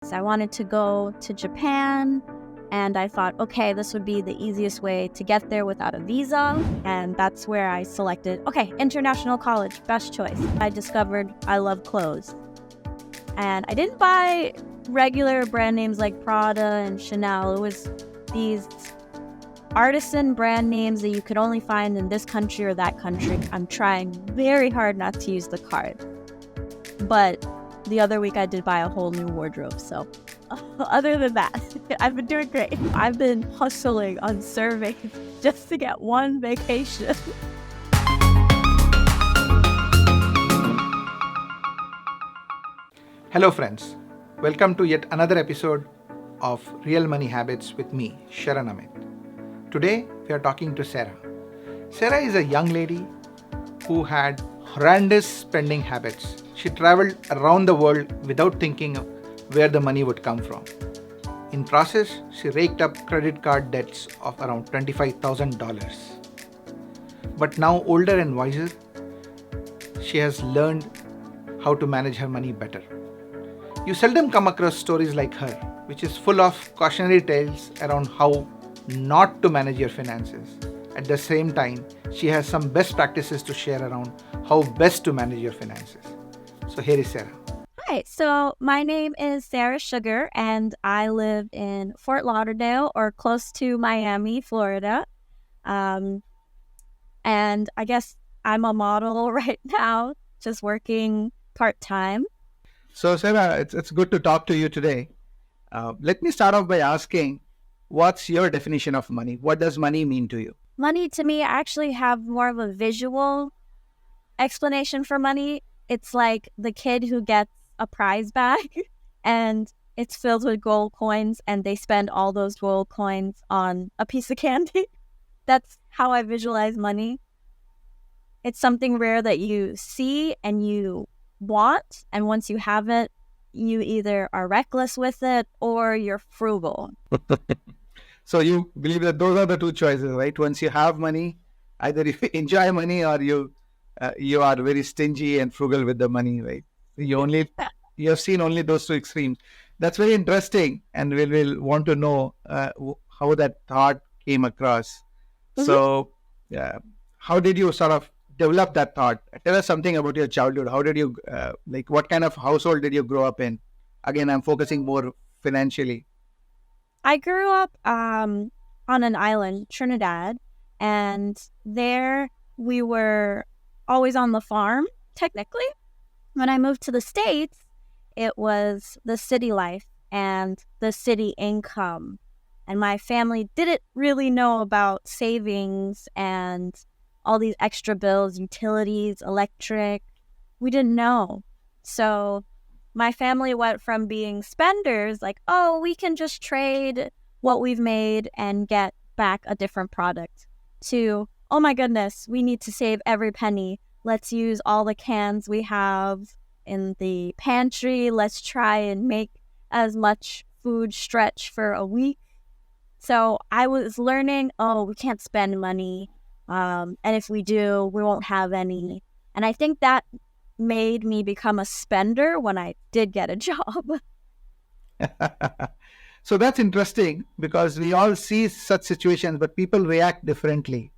So I wanted to go to Japan, and I thought, okay, this would be the easiest way to get there without a visa. And that's where I selected, okay, international college, best choice. I discovered I love clothes. And I didn't buy regular brand names like PRADA and Chanel. It was these artisan brand names that you could only find in this country or that country. I'm trying very hard not to use the card. But the other week I did buy a whole new wardrobe. So other than that, I've been doing great. I've been hustling on surveys just to get one vacation. Hello friends, welcome to yet another episode of Real Money Habits with me, Sharan Amit. Today we are talking to Sarah. Sarah is a young lady who had horrendous spending habits. She traveled around the world without thinking of where the money would come from. In process, she raked up credit card debts of around $25,000. But now older and wiser, she has learned how to manage her money better. You seldom come across stories like her, which is full of cautionary tales around how not to manage your finances. At the same time, she has some best practices to share around how best to manage your finances. So here is Sarah. Hi, so my name is Sarah Sugar, and I live in Fort Lauderdale or close to Miami, Florida. And I guess I'm a model right now, just working part-time. So, Sarah, it's good to talk to you today. Let me start off by asking, what's your definition of money? What does money mean to you? Money, to me, I actually have more of a visual explanation for money. It's like the kid who gets a prize bag and it's filled with gold coins and they spend all those gold coins on a piece of candy. That's how I visualize money. It's something rare that you see and you want, and once you have it, you either are reckless with it or you're frugal. So you believe that those are the two choices, right? Once you have money, either you enjoy money or you are very stingy and frugal with the money, right? You have seen only those two extremes. That's very interesting, and we'll want to know how that thought came across. Mhm. So, how did you sort of develop that thought? Tell us something about your childhood. How did you what kind of household did you grow up in? Again, I'm focusing more financially. I grew up on an island, Trinidad, and there we were always on the farm, technically. When I moved to the States, it was the city life and the city income. And my family didn't really know about savings and all these extra bills, utilities, electric. We didn't know. So my family went from being spenders, like, oh, we can just trade what we've made and get back a different product, to, oh my goodness, we need to save every penny. Let's use all the cans we have in the pantry. Let's try and make as much food stretch for a week. So I was learning, oh, we can't spend money. And if we do, we won't have any. And I think that made me become a spender when I did get a job. So that's interesting because we all see such situations, but people react differently.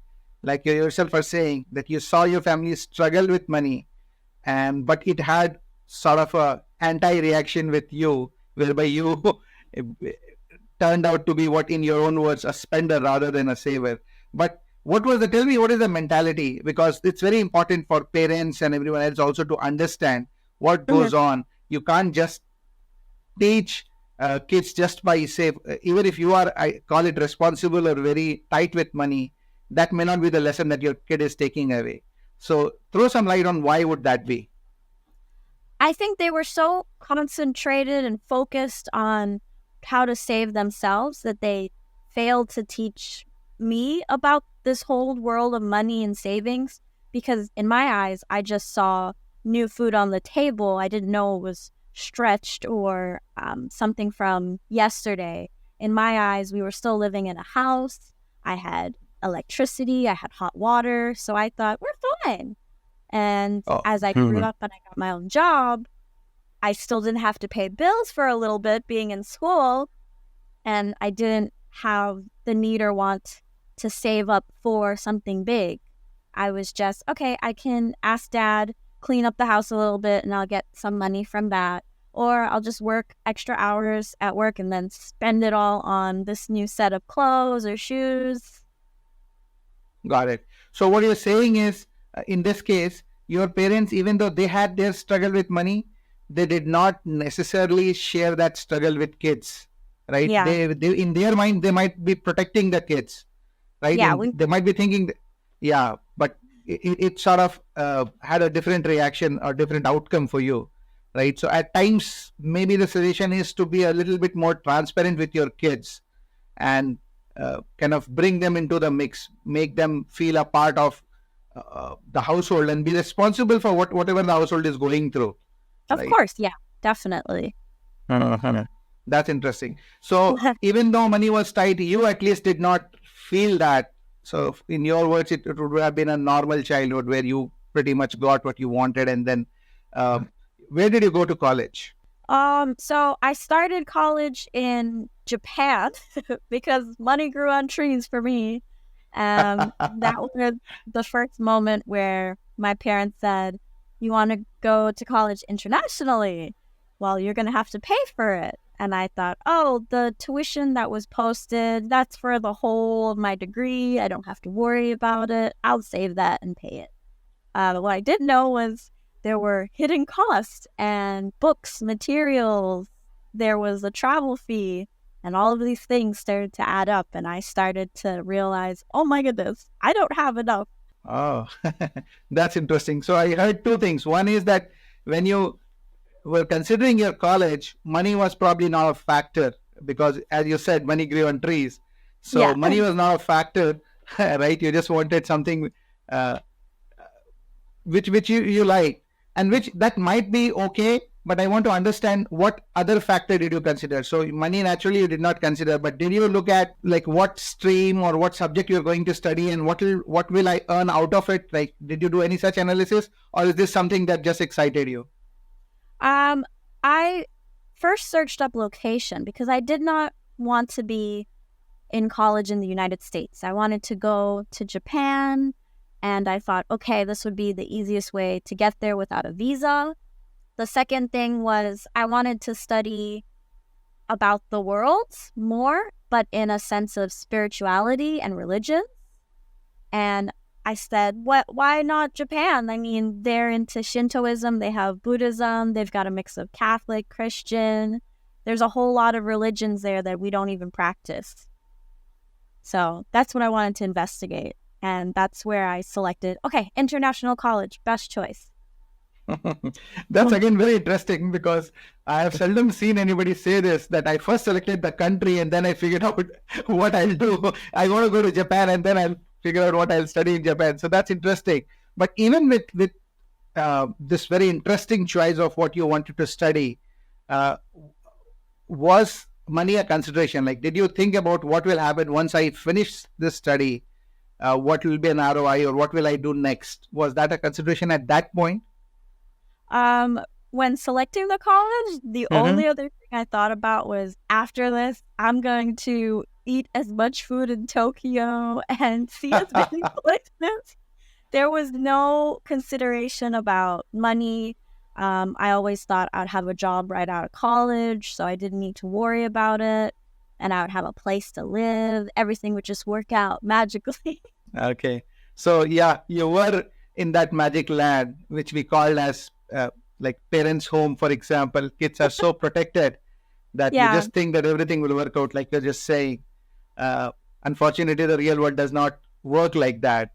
Like you yourself are saying that you saw your family struggle with money, but it had sort of a anti-reaction with you, whereby you turned out to be, what in your own words, a spender rather than a saver. But tell me, what is the mentality? Because it's very important for parents and everyone else also to understand what goes on. You can't just teach kids just by save. Even if you are, I call it, responsible or very tight with money, that may not be the lesson that your kid is taking away. So throw some light on why would that be? I think they were so concentrated and focused on how to save themselves that they failed to teach me about this whole world of money and savings, because in my eyes, I just saw new food on the table. I didn't know it was stretched or something from yesterday. In my eyes, we were still living in a house. I had electricity, I had hot water, so I thought, we're fine. And as I grew up and I got my own job, I still didn't have to pay bills for a little bit being in school, and I didn't have the need or want to save up for something big. I was just, okay, I can ask dad, clean up the house a little bit, and I'll get some money from that. Or I'll just work extra hours at work and then spend it all on this new set of clothes or shoes. Got it. So what you're saying is, in this case, your parents, even though they had their struggle with money, they did not necessarily share that struggle with kids, right? Yeah. They in their mind, they might be protecting the kids, right? Yeah. And they might be thinking, yeah, but it sort of had a different reaction or different outcome for you, right? So at times, maybe the suggestion is to be a little bit more transparent with your kids and kind of bring them into the mix, make them feel a part of the household and be responsible for whatever the household is going through. Of Right? course. Yeah, definitely. That's interesting. So even though money was tight, you at least did not feel that. So in your words, it would have been a normal childhood where you pretty much got what you wanted. And then where did you go to college? So I started college in Japan because money grew on trees for me. That was the first moment where my parents said, "You want to go to college internationally? Well, you're going to have to pay for it." And I thought, oh, the tuition that was posted, that's for the whole of my degree. I don't have to worry about it. I'll save that and pay it. What I didn't know was there were hidden costs and books, materials. There was a travel fee, and all of these things started to add up. And I started to realize, oh my goodness, I don't have enough. Oh, that's interesting. So I heard two things. One is that when you were considering your college, money was probably not a factor because, as you said, money grew on trees. So Yeah. money was not a factor, right? You just wanted something which you like, and which that might be okay. But I want to understand what other factor did you consider? So money naturally you did not consider, but did you look at like what stream or what subject you're going to study and what will I earn out of it? Like, did you do any such analysis, or is this something that just excited you? I first searched up location because I did not want to be in college in the United States. I wanted to go to Japan, and I thought, okay, this would be the easiest way to get there without a visa. The second thing was I wanted to study about the world more, but in a sense of spirituality and religion. And I said, why not Japan? I mean, they're into Shintoism, they have Buddhism, they've got a mix of Catholic, Christian. There's a whole lot of religions there that we don't even practice. So that's what I wanted to investigate. And that's where I selected, okay, international college, best choice. That's again very interesting because I have seldom seen anybody say this, that I first selected the country and then I figured out what I'll do. I want to go to Japan and then I'll figure out what I'll study in Japan. So that's interesting. But even with this very interesting choice of what you wanted to study, was money a consideration? Like, did you think about what will happen once I finish this study? What will be an ROI or what will I do next? Was that a consideration at that point? When selecting the college, the only other thing I thought about was, after this, I'm going to eat as much food in Tokyo and see as many places. There was no consideration about money. I always thought I'd have a job right out of college, so I didn't need to worry about it. And I would have a place to live. Everything would just work out magically. Okay. So, yeah, you were in that magic land, which we called as like parents' home, for example. Kids are so protected that you just think that everything will work out, like you're just saying. Unfortunately, the real world does not work like that,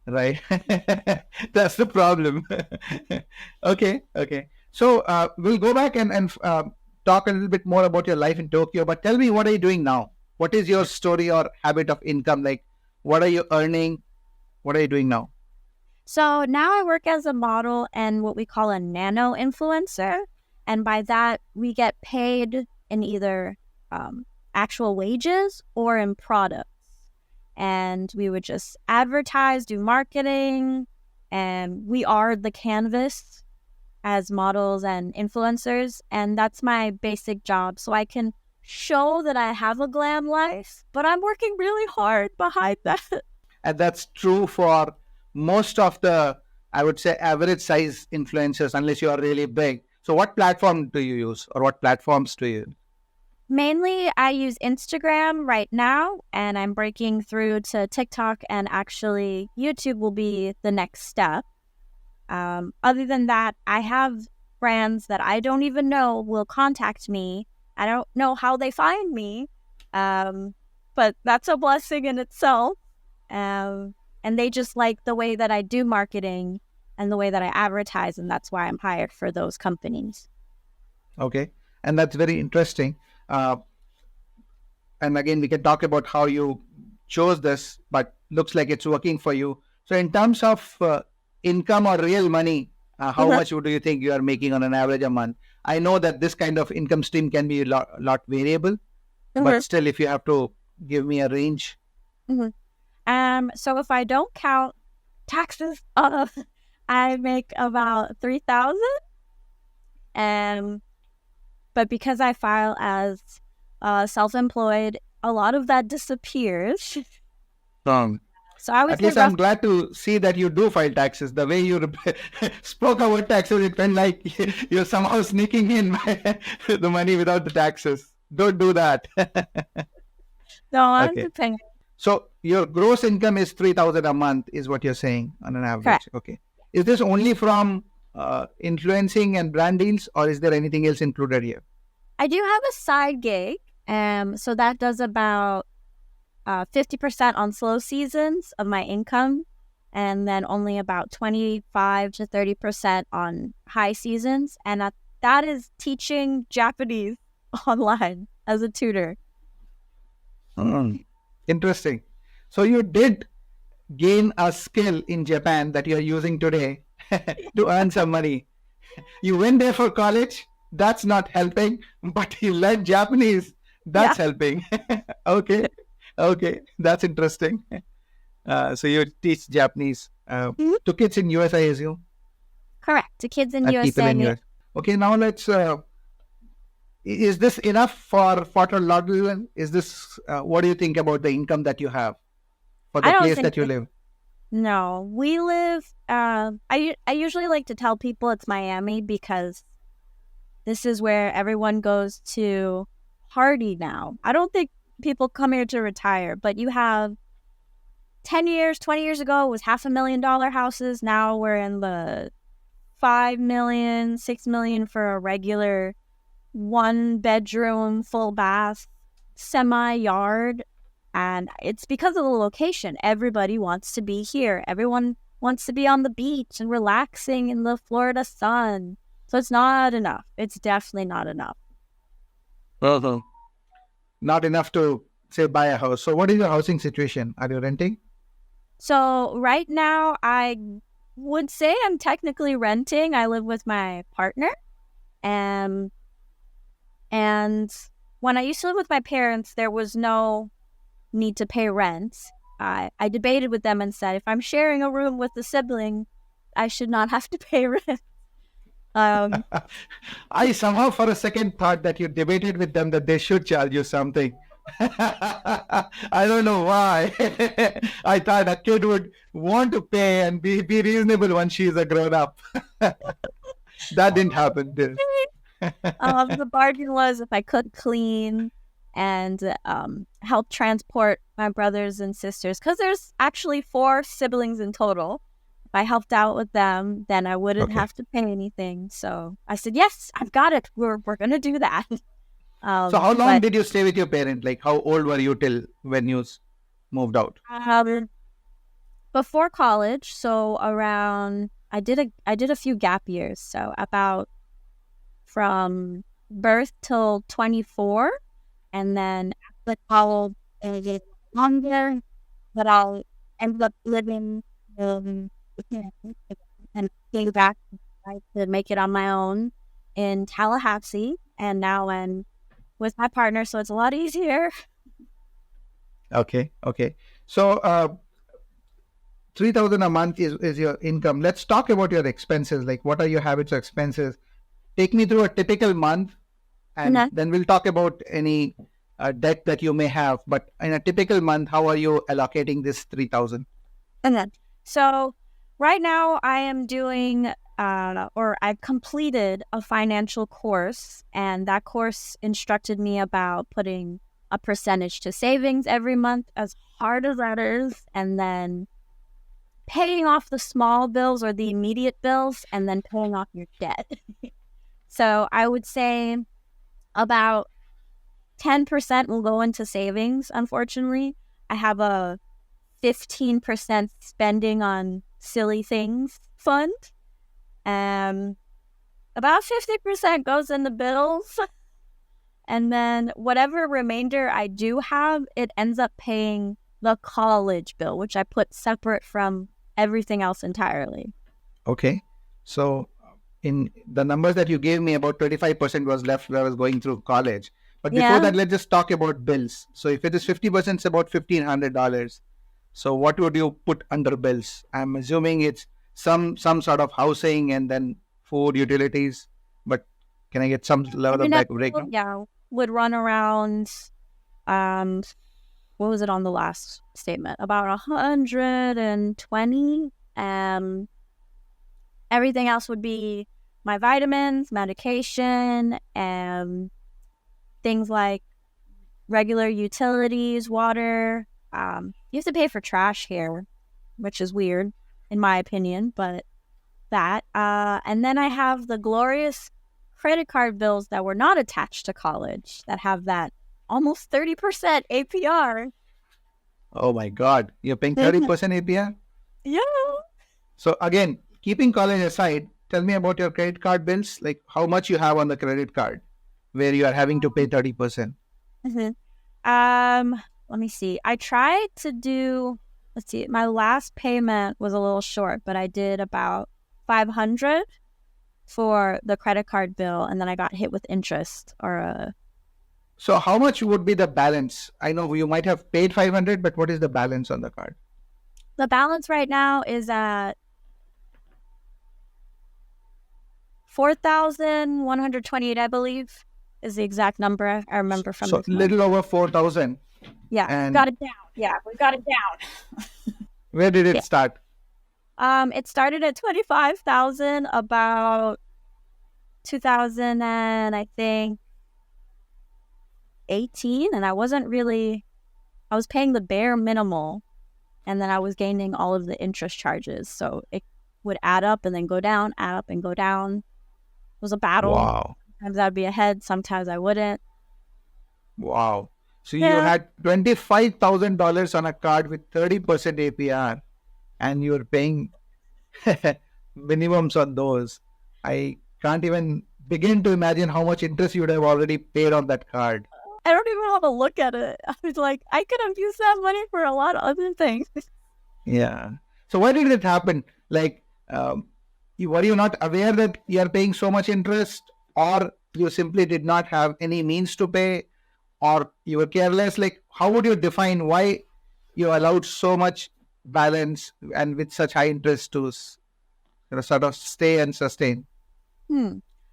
right? That's the problem. Okay. So we'll go back and talk a little bit more about your life in Tokyo. But tell me, what are you doing now? What is your story or habit of income? Like, what are you earning? What are you doing now? So now I work as a model and what we call a nano influencer. And by that, we get paid in either actual wages or in products. And we would just advertise, do marketing, and we are the canvas as models and influencers, and that's my basic job. So I can show that I have a glam life, but I'm working really hard behind that. And that's true for most of the, I would say, average size influencers, unless you are really big. So what platform do you use, or what platforms do you? Mainly, I use Instagram right now, and I'm breaking through to TikTok, and actually, YouTube will be the next step. Other than that, I have brands that I don't even know will contact me. I don't know how they find me, but that's a blessing in itself. And they just like the way that I do marketing and the way that I advertise, and that's why I'm hired for those companies. Okay. And that's very interesting. Uh, and again, we can talk about how you chose this, but looks like it's working for you. So in terms of income or real money, how much do you think you are making on an average a month? I know that this kind of income stream can be a lot variable, but still, if you have to give me a range. So if I don't count taxes, I make about 3,000. But because I file as self-employed, a lot of that disappears. So I At least I'm glad to see that you do file taxes. The way you spoke about taxes, it felt like you're somehow sneaking in the money without the taxes. Don't do that. No, I'm paying. So your gross income is 3,000 a month, is what you're saying on an average. Correct. Okay. Is this only from influencing and brand deals, or is there anything else included here? I do have a side gig, so that does about 50% on slow seasons of my income, and then only about 25 to 30% on high seasons. And that is teaching Japanese online as a tutor. Interesting. So you did gain a skill in Japan that you're using today to earn some money. You went there for college, that's not helping, but you learned Japanese, that's helping. Okay, that's interesting. So you teach Japanese to kids in US, I assume? Correct, to kids in And USA. People in US. Okay, now let's, is this enough for Fort Lauderdale? Is this, what do you think about the income that you have for the place that you live? No, we live, I usually like to tell people it's Miami because this is where everyone goes to party now. I don't think people come here to retire, but you have 10 years, 20 years ago, it was $500,000 houses. Now we're in the 5 million, 6 million for a regular 1-bedroom, full bath, semi-yard. And it's because of the location. Everybody wants to be here. Everyone wants to be on the beach and relaxing in the Florida sun. So it's not enough. It's definitely not enough. Not enough to, say, buy a house. So what is your housing situation? Are you renting? So right now, I would say I'm technically renting. I live with my partner. And when I used to live with my parents, there was no need to pay rent. I debated with them and said, if I'm sharing a room with a sibling, I should not have to pay rent. I somehow for a second thought that you debated with them that they should charge you something. I don't know why. I thought a kid would want to pay and be reasonable when she is a grown up. That didn't happen. The bargain was if I could clean and help transport my brothers and sisters, because there's actually 4 siblings in total. If I helped out with them, then I wouldn't have to pay anything. So I said, yes, I've got it. We're going to do that. So how long did you stay with your parent? Like, how old were you till when you moved out? Before college, so around, I did a few gap years. So about from birth till 24, and then after college, a little longer, but I ended up living and came back to make it on my own in Tallahassee, and now I'm with my partner, so it's a lot easier. Okay. So 3,000 a month is your income. Let's talk about your expenses. Like, what are your habits or expenses? Take me through a typical month, and And then we'll talk about any debt that you may have. But in a typical month, how are you allocating this 3,000? then, so right now I am doing, or I've completed a financial course, and that course instructed me about putting a percentage to savings every month, as hard as that is, and then paying off the small bills or the immediate bills, and then paying off your debt. So I would say about 10% will go into savings, unfortunately. I have a 15% spending on silly things fund. About 50% goes into bills. And then whatever remainder I do have, it ends up paying the college bill, which I put separate from everything else entirely. Okay. So in the numbers that you gave me, about 25% was left where I was going through college. But before Yeah. that, let's just talk about bills. So if it is 50%, it's about $1,500. So what would you put under bills? I'm assuming it's some sort of housing and then food, utilities. But can I get some level of Internet bill, breakdown? yeah, would run around, um, what was it on the last statement? About 120. Everything else would be my vitamins, medication, and things like regular utilities, water. You have to pay for trash here, which is weird, in my opinion, but that. And then I have the glorious credit card bills that were not attached to college that have that almost 30% APR. Oh my God. You're paying 30% APR? Yeah. So again, keeping college aside, tell me about your credit card bills, like how much you have on the credit card where you are having to pay 30%. Mhm. Let me see. I tried to do, let's see, my last payment was a little short, but I did about 500 for the credit card bill, and then I got hit with interest or So how much would be the balance? I know you might have paid 500, but what is the balance on the card? the balance right now is at 4,128, I believe, is the exact number I remember from So this month. little over 4,000. Yeah, And got it down. Yeah, we got it down. where did it Yeah. start? It started at 25,000 about 2000 and I think 18, and I was paying the bare minimal, and then I was gaining all of the interest charges, so it would add up and then go down, add up and go down. It was a battle. Wow. Sometimes I'd be ahead, sometimes I wouldn't. Wow. So you Yeah. had $25,000 on a card with 30% APR and you're paying minimums on those. I can't even begin to imagine how much interest you would have already paid on that card. I don't even know how to look at it. I was like, I could have used that money for a lot of other things. Yeah. So why did it happen? Like, were you not aware that you are paying so much interest, or you simply did not have any means to pay, or you were careless? Like, how would you define why you allowed so much balance and with such high interest to sort of stay and sustain?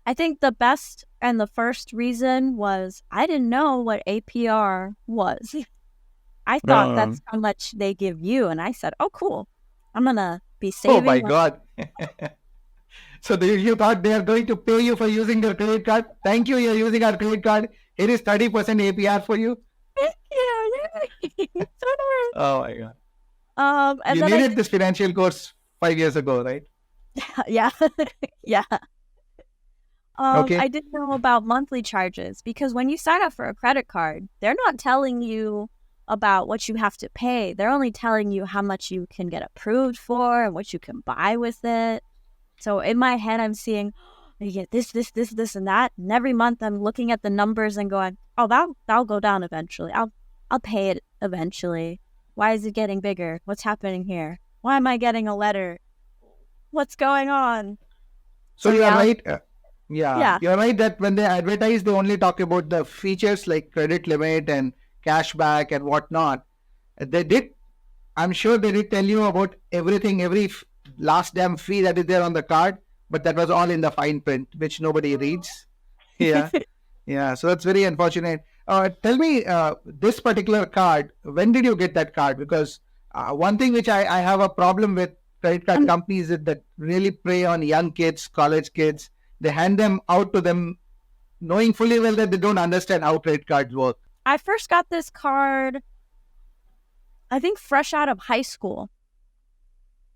I think the best and the first reason was I didn't know what APR was. I thought that's how much they give you, and I said, "Oh, cool! I'm gonna be saving." Oh my God. So you thought they are going to pay you for using your credit card? Thank you, you're using our credit card. It is 30% APR for you. Yeah. Oh my God. And You then needed this financial course 5 years ago, right? yeah, yeah. Okay. I didn't know about monthly charges because when you sign up for a credit card, they're not telling you about what you have to pay. They're only telling you how much you can get approved for and what you can buy with it. So in my head, I'm seeing, you get this, and that. And every month I'm looking at the numbers and going, oh, that'll go down eventually. I'll pay it eventually. Why is it getting bigger? What's happening here? Why am I getting a letter? What's going on? So you are reality- right. Yeah, Yeah. you're right that when they advertise, they only talk about the features like credit limit and cashback and whatnot. They did I'm sure they did tell you about everything, every last damn fee that is there on the card, but that was all in the fine print, which nobody reads. Yeah, yeah. So that's very unfortunate. Tell me, this particular card, when did you get that card? Because one thing which I have a problem with credit card companies is that really prey on young kids, college kids. They hand them out to them knowing fully well that they don't understand how credit cards work. I first got this card, I think, fresh out of high school.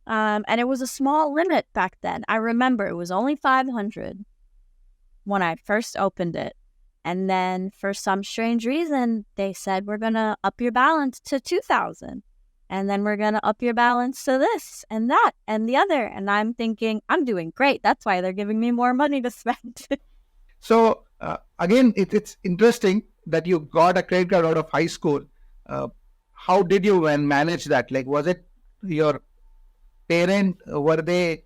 And it was a small limit back then. I remember it was only 500 when I first opened it. And then for some strange reason, they said, we're going to up your balance to 2,000. And then we're going to up your balance to this and that and the other. And I'm thinking, I'm doing great. That's why they're giving me more money to spend. So again, it's interesting that you got a credit card out of high school. How did you manage that? Like, was it your parent? Were they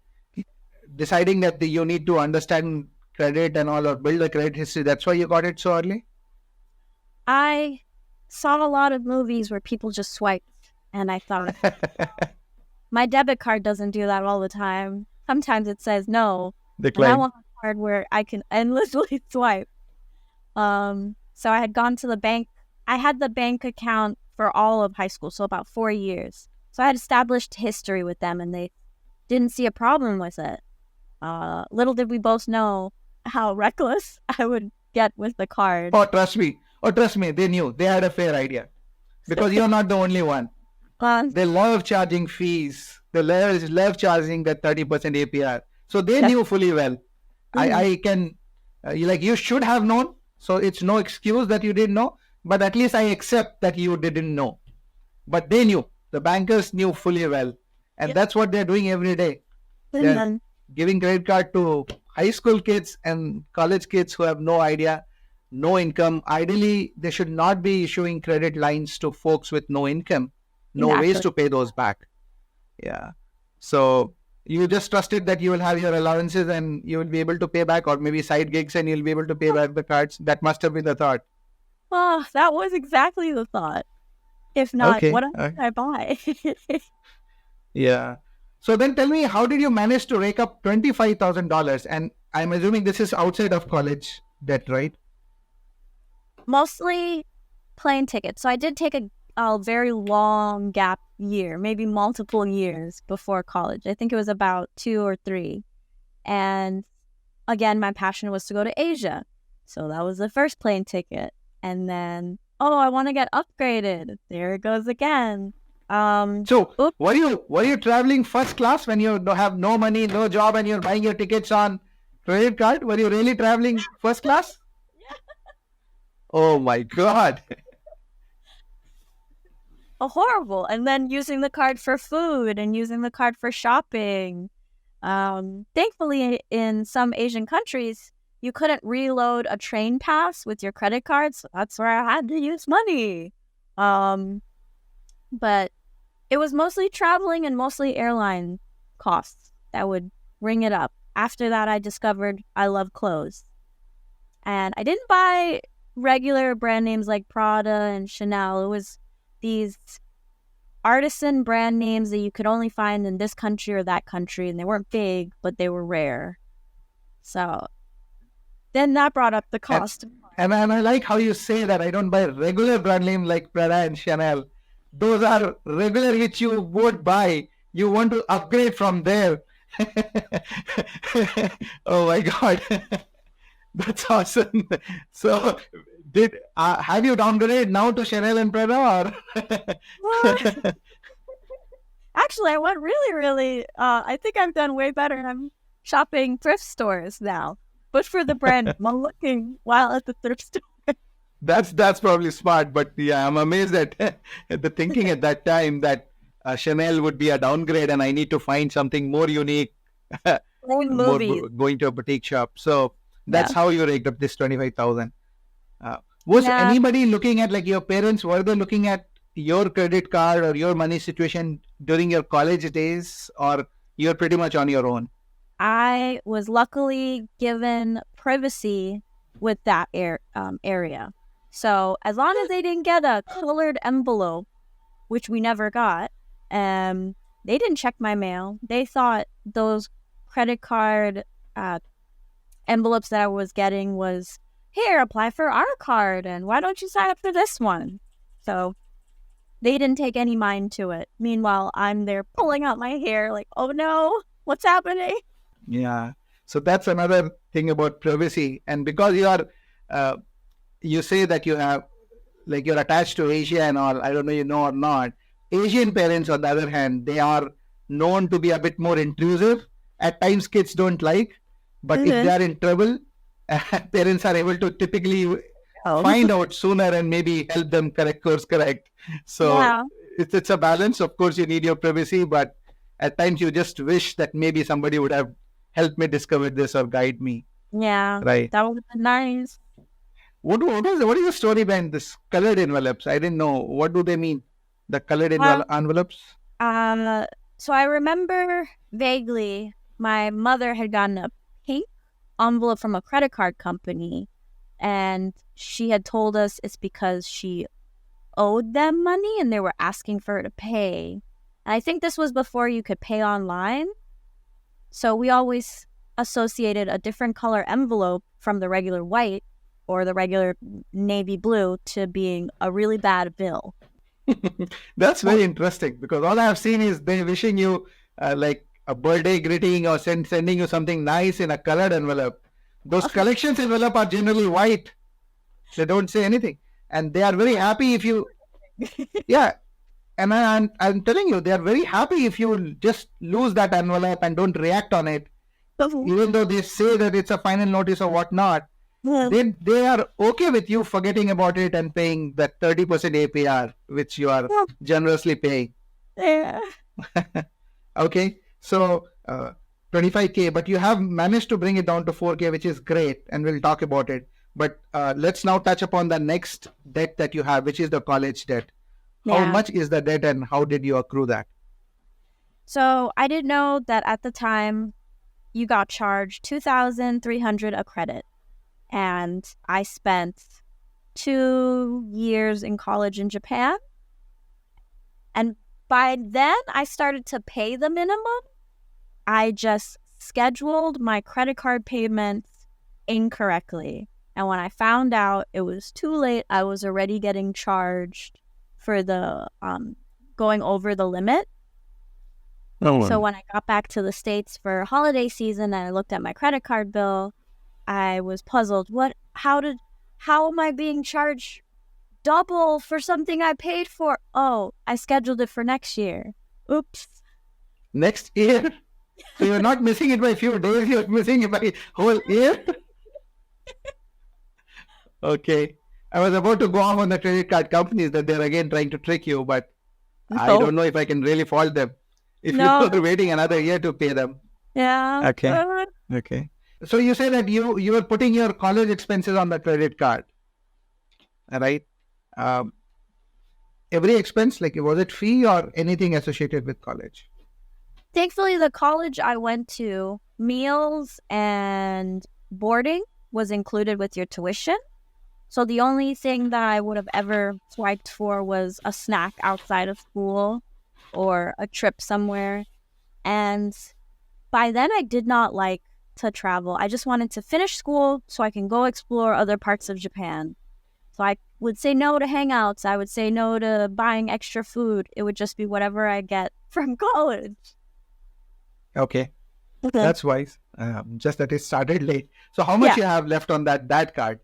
deciding that you need to understand credit and all, or build a credit history? That's why you got it so early? I saw a lot of movies where people just swiped. And I thought, my debit card doesn't do that all the time. Sometimes it says no. Decline. And I want a card where I can endlessly swipe. So I had gone to the bank. I had the bank account for all of high school, so about 4 years. So I had established history with them, and they didn't see a problem with it. Little did we both know how reckless I would get with the card. Oh, trust me. They knew. They had a fair idea. Because you're not the only one. They love charging fees. They love charging that 30% APR. So they knew fully well. I can, you should have known. So it's no excuse that you didn't know. But at least I accept that you didn't know. But they knew. The bankers knew fully well. And that's what they're doing every day. They're giving credit card to high school kids and college kids who have no idea, no income. Ideally, they should not be issuing credit lines to folks with no income, no ways to pay those back. Yeah. So you just trusted that you will have your allowances and you will be able to pay back, or maybe side gigs and you'll be able to pay back the cards. That must have been the thought. Oh, that was exactly the thought. If not, what did I buy? Yeah. So then tell me, how did you manage to rake up $25,000? And I'm assuming this is outside of college debt, right? Mostly plane tickets. So I did take a very long gap year, maybe multiple years before college. I think it was about 2 or 3. And again, my passion was to go to Asia. So that was the first plane ticket. And then, I want to get upgraded. There it goes again. Were you traveling first class when you have no money, no job, and you're buying your tickets on credit card? Were you really traveling first class? Yeah. Oh my God. Horrible. And then using the card for food and using the card for shopping. Thankfully, in some Asian countries, you couldn't reload a train pass with your credit card, so that's where I had to use money. But it was mostly traveling and mostly airline costs that would ring it up. After that, I discovered I love clothes. And I didn't buy regular brand names like PRADA and Chanel. It was these artisan brand names that you could only find in this country or that country. And they weren't big, but they were rare. So then that brought up the cost. And I like how you say that I don't buy regular brand name like PRADA and Chanel. Those are regular which you would buy. You want to upgrade from there. Oh my God. That's awesome. So have you downgraded now to Chanel and PRADA? Or? Actually, I went really, I think I've done way better. I'm shopping thrift stores now. But for the brand, I'm looking while at the thrift store. That's probably smart, but yeah, I'm amazed at the thinking at that time that Chanel would be a downgrade and I need to find something more unique, more going to a boutique shop. So that's how you raked up this 25,000. Was anybody looking at, like your parents, were they looking at your credit card or your money situation during your college days, or you're pretty much on your own? I was luckily given privacy with that area. So as long as they didn't get a colored envelope, which we never got, They didn't check my mail. They thought those credit card envelopes that I was getting was, here, apply for our card, and why don't you sign up for this one? So they didn't take any mind to it. Meanwhile, I'm there pulling out my hair like, oh no, what's happening? Yeah. So that's another thing about privacy. And because you say that you have, like, you're attached to Asia and all, I don't know you know or not. Asian parents, on the other hand, they are known to be a bit more intrusive. At times, kids don't like, but if they are in trouble, parents are able to typically find out sooner and maybe help them course correct. So Yeah. it's a balance. Of course, you need your privacy, but at times you just wish that maybe somebody would have helped me discover this or guide me. Yeah. Right. That would have been nice. What is the story behind this colored envelopes? I didn't know. What do they mean? The colored envelopes? So I remember vaguely my mother had gotten a pink envelope from a credit card company, and she had told us it's because she owed them money and they were asking for her to pay. And I think this was before you could pay online. So we always associated a different color envelope from the regular white or the regular navy blue to being a really bad bill. That's very interesting, because all I have seen is they wishing you like a birthday greeting or sending you something nice in a colored envelope. Those collections envelope are generally white. They don't say anything. And they are very happy if you... Yeah. And I'm telling you, they are very happy if you just lose that envelope and don't react on it. Even though they say that it's a final notice or whatnot, they are okay with you forgetting about it and paying that 30% APR, which you are generously paying. Yeah. Okay, so 25K, but you have managed to bring it down to 4K, which is great, and we'll talk about it. But let's now touch upon the next debt that you have, which is the college debt. How much is the debt and how did you accrue that? So I didn't know that at the time you got charged $2,300 a credit. And I spent 2 years in college in Japan. And by then, I started to pay the minimum. I just scheduled my credit card payments incorrectly. And when I found out it was too late, I was already getting charged for the going over the limit. So when I got back to the States for holiday season and I looked at my credit card bill, I was puzzled. How am I being charged double for something I paid for? Oh, I scheduled it for next year. Oops. Next year? So you're not missing it by a few days, you're missing it by whole year? Okay. I was about to go off on the credit card companies that they're again trying to trick you, but I don't know if I can really fault them. If you're waiting another year to pay them. Yeah. Okay. So you say that you were putting your college expenses on the credit card, right? Every expense, like, was it fee or anything associated with college? Thankfully, the college I went to, meals and boarding was included with your tuition. So the only thing that I would have ever swiped for was a snack outside of school or a trip somewhere. And by then, I did not like to travel. I just wanted to finish school so I can go explore other parts of Japan. So I would say no to hangouts. I would say no to buying extra food. It would just be whatever I get from college. Okay. That's wise. Just that it started late. So how much you have left on that card?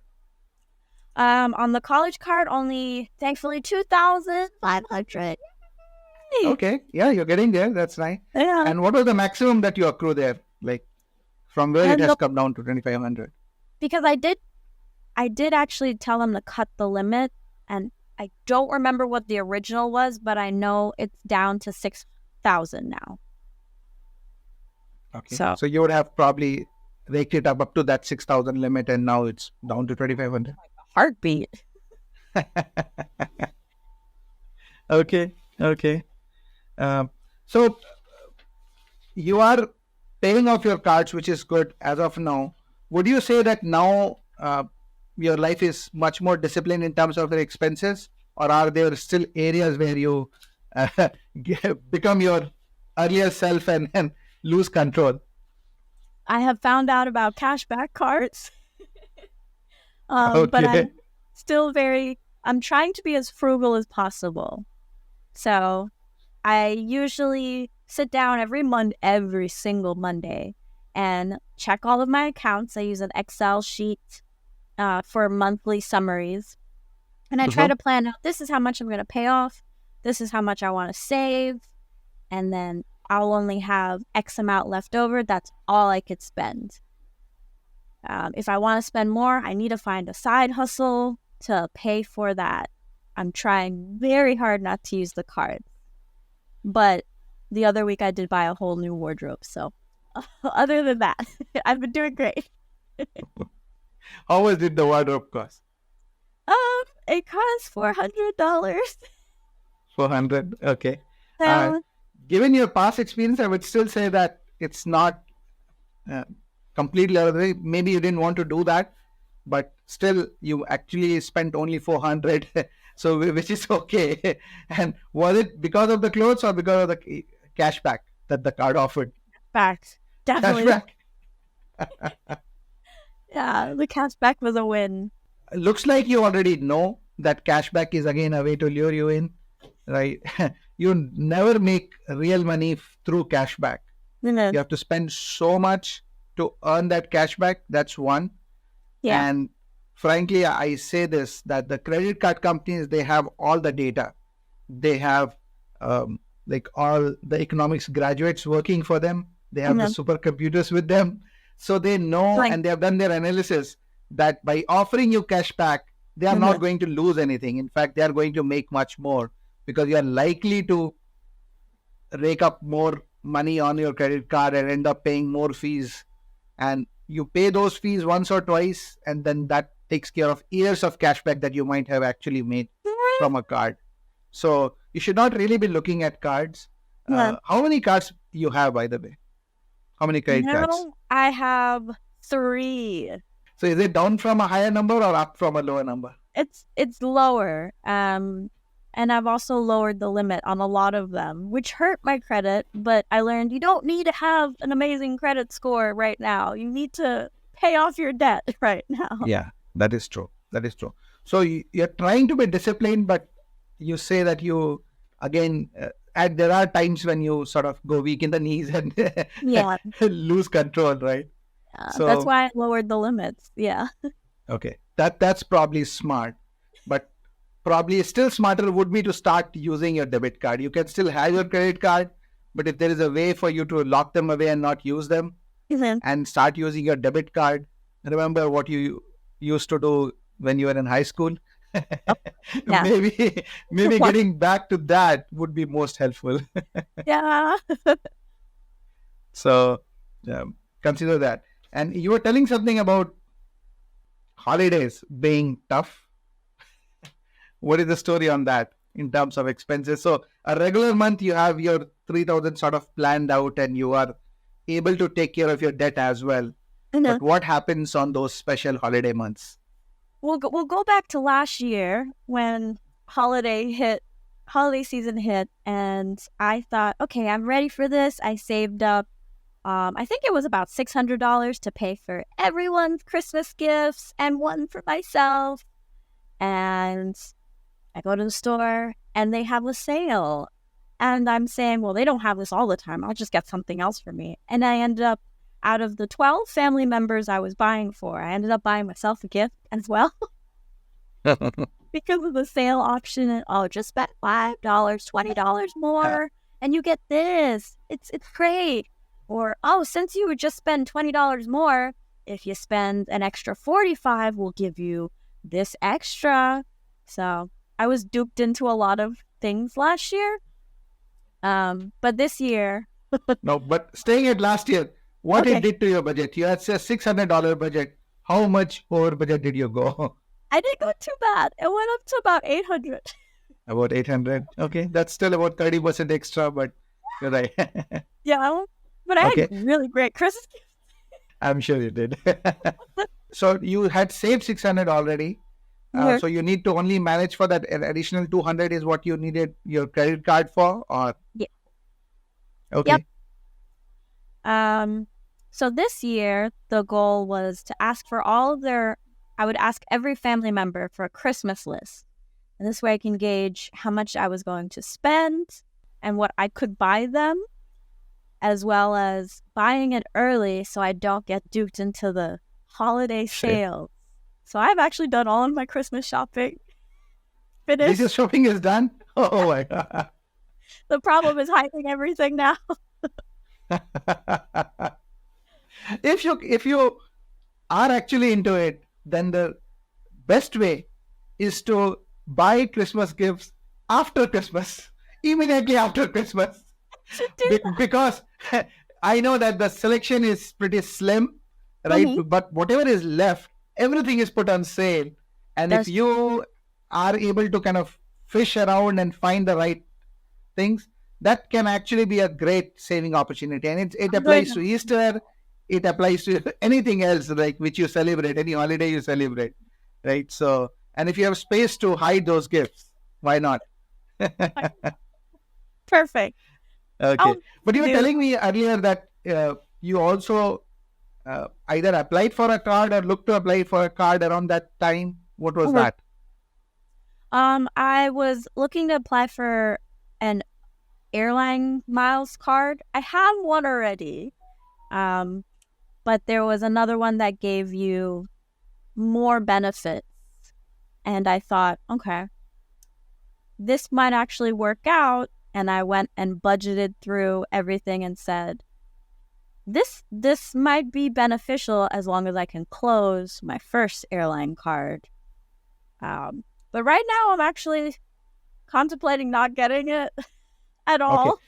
On the college card, only, thankfully, $2,500. Okay. Yeah, you're getting there. That's nice. Yeah. And what was the maximum that you accrue there? Like, from where it has come down to 2,500? Because I did actually tell them to cut the limit, and I don't remember what the original was, but I know it's down to 6,000 now. Okay. So you would have probably raked it up to that 6,000 limit, and now it's down to 2,500. Heartbeat. Okay. So you are paying off your cards, which is good as of now. Would you say that now your life is much more disciplined in terms of your expenses, or are there still areas where you become your earlier self and lose control. I have found out about cashback cards, but Okay. I'm trying to be as frugal as possible. So I usually sit down every single Monday and check all of my accounts. I use an Excel sheet for monthly summaries. And I try Uh-huh. to plan out, this is how much I'm going to pay off. This is how much I want to save. And then I'll only have X amount left over. That's all I could spend. If I want to spend more, I need to find a side hustle to pay for that. I'm trying very hard not to use the card. But the other week I did buy a whole new wardrobe. So other than that, I've been doing great. How much did the wardrobe cost? It costs $400. 400. Okay. Uh, So Given your past experience, I would still say that it's not uh, completely out of the way. Maybe you didn't want to do that, but still you actually spent only 400. So which is okay. And was it because of the clothes or because of the cashback that the card offered? fact, definitely. Cashback. Yeah, the cashback was a win. Looks like you already know that cashback is again a way to lure you in, right? You never make real money through cashback. Mhm. You have to spend so much to earn that cashback. That's one. Yeah. And frankly, I say this, that the credit card companies, they have all the data. They have like all the economics graduates working for them. They have the Mhm. supercomputers with them. So they know, Like, and they have done their analysis, that by offering you cashback, they are not mhm. going to lose anything. In fact, they are going to make much more, because you are likely to rake up more money on your credit card and end up paying more fees. And you pay those fees once or twice, and then that takes care of years of cashback that you might have actually made from a card. So you should not really be looking at cards. Yeah. How many cards you have, by the way? How many credit cards? Now I have 3. So is it down from a higher number or up from a lower number? It's lower. And I've also lowered the limit on a lot of them, which hurt my credit, but I learned you don't need to have an amazing credit score right now. You need to pay off your debt right now. Yeah, that is true. That is true. So you're trying to be disciplined, but you say that you, again, there are times when you sort of go weak in the knees and Yeah. lose control, right? That's So, why I lowered the limits. Yeah. okay, that's probably smart, but probably still smarter would be to start using your debit card. You can still have your credit card, but if there is a way for you to lock them away and not use them, Mhm. and start using your debit card. Remember what you used to do when you were in high school? Yeah. Maybe getting back to that would be most helpful. Yeah. So consider that. And you were telling something about holidays being tough. What is the story on that in terms of expenses? So a regular month, you have your 3,000 sort of planned out, and you are able to take care of your debt as well. Mhm. But what happens on those special holiday months? We'll go back to last year when holiday season hit, and I thought, okay, I'm ready for this. I saved up, I think it was about $600 to pay for everyone's Christmas gifts and one for myself. And I go to the store and they have a sale. And I'm saying, well, they don't have this all the time. I'll just get something else for me. And I ended up, out of the 12 family members I was buying for, I ended up buying myself a gift as well because of the sale option. And just spend $5, $20 more, and you get this. It's great. Or, since you would just spend $20 more, if you spend an extra $45, we'll give you this extra. So I was duped into a lot of things last year. But this year, No, but staying at last year, what okay, it did to your budget? You had say $600 budget. How much over budget did you go? I didn't go too bad. It went up to about 800. About 800. Okay, that's still about 30% extra, but you're right. Yeah, but I Okay, had really great Christmas I'm sure you did. So you had saved 600 already. So you need to only manage for that additional 200 is what you needed your credit card for, or Yeah. okay. Yep. So this year, the goal was to ask for I would ask every family member for a Christmas list. And this way I can gauge how much I was going to spend and what I could buy them, as well as buying it early so I don't get duped into the holiday sales. So I've actually done all of my Christmas shopping. Finished. This shopping is done? Oh my God. The problem is hiding everything now. If you are actually into it, then the best way is to buy Christmas gifts after Christmas, immediately after Christmas, because I know that the selection is pretty slim, right? Mhm. But whatever is left, everything is put on sale, and if you are able to kind of fish around and find the right things, that can actually be a great saving opportunity. And it applies to Easter, it applies to anything else like which you celebrate, any holiday you celebrate, right? So, and if you have space to hide those gifts, why not? Perfect. Okay. But you were telling me earlier that you also either applied for a card or looked to apply for a card around that time. What was that? I was looking to apply for an airline miles card. I have one already. But there was another one that gave you more benefits. And I thought, okay, this might actually work out. And I went and budgeted through everything and said, this might be beneficial as long as I can close my first airline card. But right now I'm actually contemplating not getting it at all. Okay.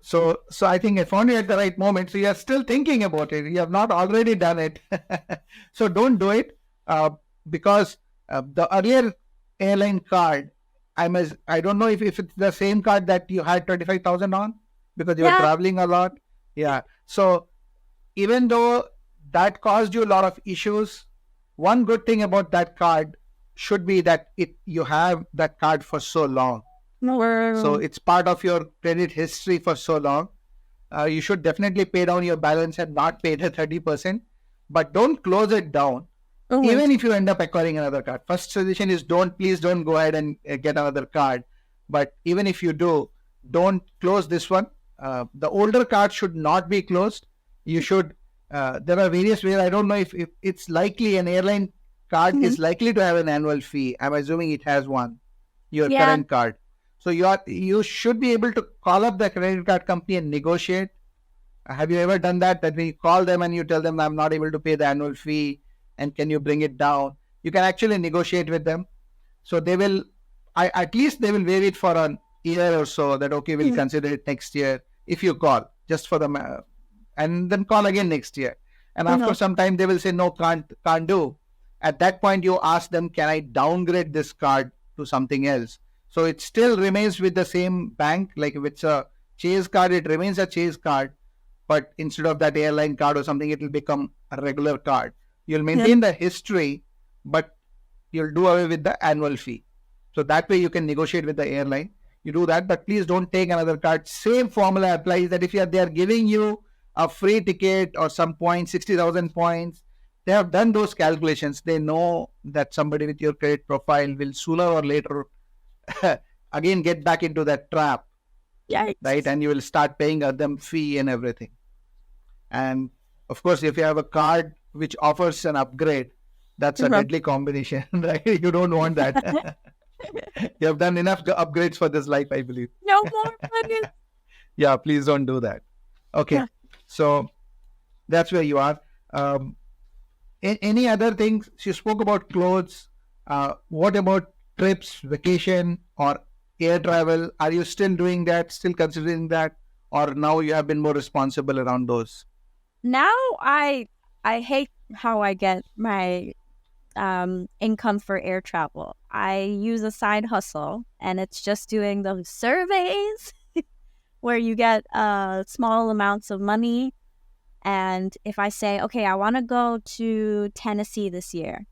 So I think I found you at the right moment. So you are still thinking about it. You have not already done it. So don't do it because the earlier airline card, I don't know if it's the same card that you had 25,000 on because you were traveling a lot. Yeah. So even though that caused you a lot of issues, one good thing about that card should be that you have that card for so long. So it's part of your credit history for so long. You should definitely pay down your balance and not pay the 30%, but don't close it down. Even if you end up acquiring another card. First suggestion is please don't go ahead and get another card. But even if you do, don't close this one. The older card should not be closed. You should, there are various ways. I don't know if it's likely an airline card is likely to have an annual fee. I'm assuming it has one, your current card. So you should be able to call up the credit card company and negotiate. Have you ever done that? That when you call them and you tell them I'm not able to pay the annual fee and can you bring it down? You can actually negotiate with them. So they will, at least they will waive it for a year or so. That okay, we'll consider it next year if you call just for the, and then call again next year. And after some time they will say no, can't do. At that point you ask them, can I downgrade this card to something else? So it still remains with the same bank. Like if it's a Chase card, it remains a Chase card. But instead of that airline card or something, it will become a regular card. You'll maintain the history, but you'll do away with the annual fee. So that way you can negotiate with the airline. You do that, but please don't take another card. Same formula applies that if they are giving you a free ticket or some points, 60,000 points, they have done those calculations. They know that somebody with your credit profile will sooner or later again get back into that trap. Right? And you will start paying them fee and everything. And of course, if you have a card which offers an upgrade, that's a deadly combination, right? You don't want that. You have done enough upgrades for this life, I believe. No more, please. Yeah, please don't do that. Okay. So that's where you are. Any other things? You spoke about clothes. What about trips, vacation, or air travel? Are you still doing that? Still considering that? Or now you have been more responsible around those? Now I hate how I get my income for air travel. I use a side hustle, and it's just doing those surveys where you get small amounts of money. And if I say, okay, I want to go to Tennessee this year,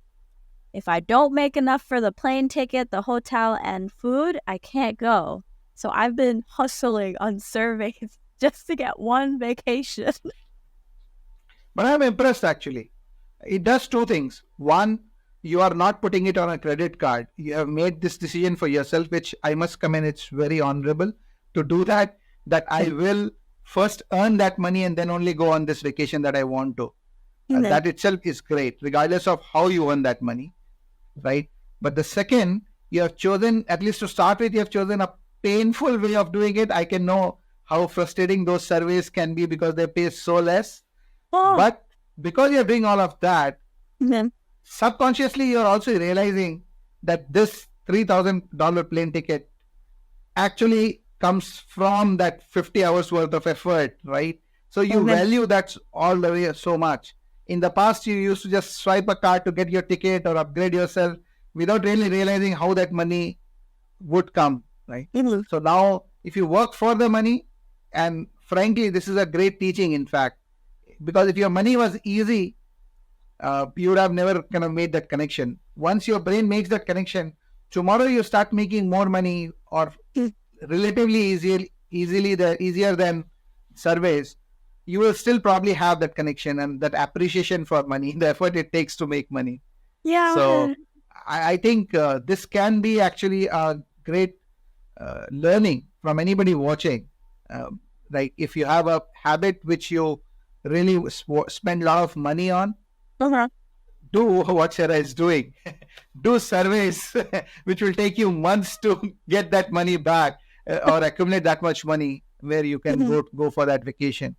if I don't make enough for the plane ticket, the hotel, and food, I can't go. So I've been hustling on surveys just to get one vacation. But I'm impressed actually. It does two things. One, you are not putting it on a credit card. You have made this decision for yourself, which I must commend. It's very honorable to do that. That I will first earn that money and then only go on this vacation that I want to. That itself is great, regardless of how you earn that money, right? But the second, you have chosen, at least to start with, you have chosen a painful way of doing it. I can know how frustrating those surveys can be because they pay so less. Oh. But because you're doing all of that, Mhm. subconsciously you're also realizing that this $3,000 plane ticket actually comes from that 50 hours worth of effort, right? So you value that all the way so much. In the past, you used to just swipe a card to get your ticket or upgrade yourself without really realizing how that money would come, right? Mhm. So now, if you work for the money, and frankly, this is a great teaching, in fact, because if your money was easy, you would have never kind of made that connection. Once your brain makes that connection, tomorrow you start making more money or relatively easier than surveys, you will still probably have that connection and that appreciation for money, the effort it takes to make money. Yeah. So I think this can be actually a great learning from anybody watching. Like if you have a habit which you really spend a lot of money on, do what Sarah is doing. Do surveys which will take you months to get that money back or accumulate that much money where you can go for that vacation.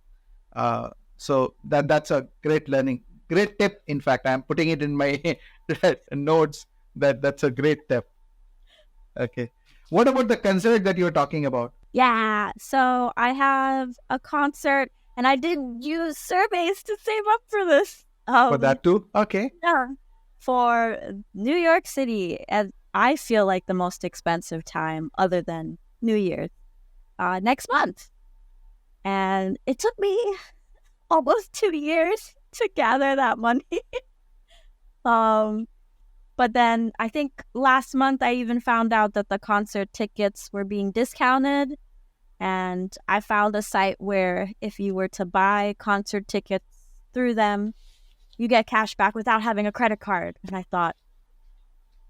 So that's a great learning. Great tip. In fact, I'm putting it in my notes that's a great tip. Okay. What about the concert that you're talking about? Yeah. So I have a concert, and I didn't use surveys to save up for this. For that too? Okay. Yeah. For New York City, and I feel like the most expensive time other than New Year's, next month. And it took me almost 2 years to gather that money. But then I think last month I even found out that the concert tickets were being discounted. And I found a site where if you were to buy concert tickets through them, you get cash back without having a credit card. And I thought,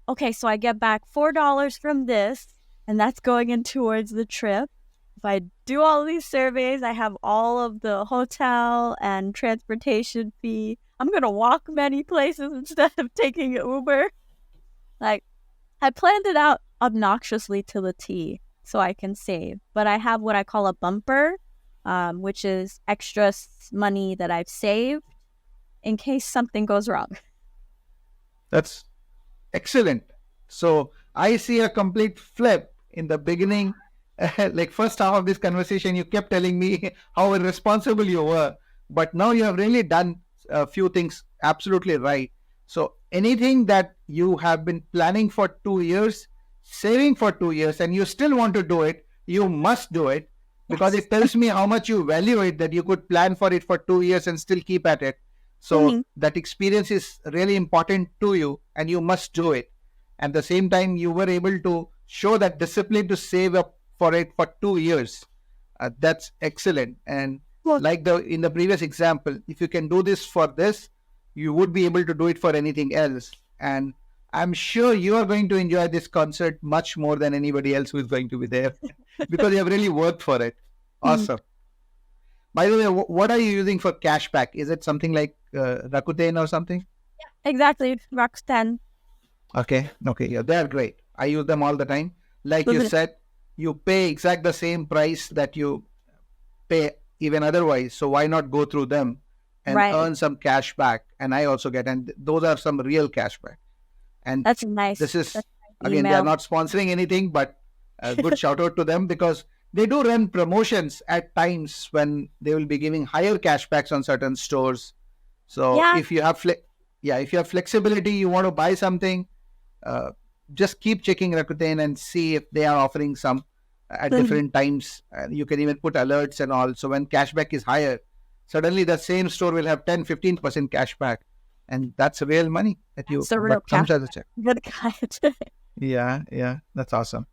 okay, so I get back $4 from this, and that's going in towards the trip. If I do all these surveys, I have all of the hotel and transportation fee. I'm going to walk many places instead of taking an Uber. Like, I planned it out obnoxiously to the T so I can save. But I have what I call a bumper, which is extra money that I've saved in case something goes wrong. That's excellent. So I see a complete flip in the beginning. Like first half of this conversation, you kept telling me how irresponsible you were, but now you have really done a few things absolutely right. So anything that you have been planning for 2 years, saving for 2 years, and you still want to do it, you must do it because it tells me how much you value it, that you could plan for it for 2 years and still keep at it. So that experience is really important to you and you must do it. At the same time, you were able to show that discipline to save up for it for 2 years. That's excellent. And like in the previous example, if you can do this for this, you would be able to do it for anything else. And I'm sure you are going to enjoy this concert much more than anybody else who is going to be there because you have really worked for it. Awesome. By the way, what are you using for cashback? Is it something like Rakuten or something? Yeah, exactly. Rakuten. Okay. Yeah, they are great. I use them all the time. Like you said, you pay exact the same price that you pay even otherwise. So why not go through them and earn some cash back? And I also get, and those are some real cash back. And that's nice. This is, again, they are not sponsoring anything, but a good shout out to them because they do run promotions at times when they will be giving higher cashbacks on certain stores. So if you have flexibility, you want to buy something, just keep checking Rakuten and see if they are offering some at different times. You can even put alerts and all. So when cashback is higher, suddenly the same store will have 10-15% cashback. and that's real money That's the real but comes cash. as a check. Good guy. Yeah, that's awesome.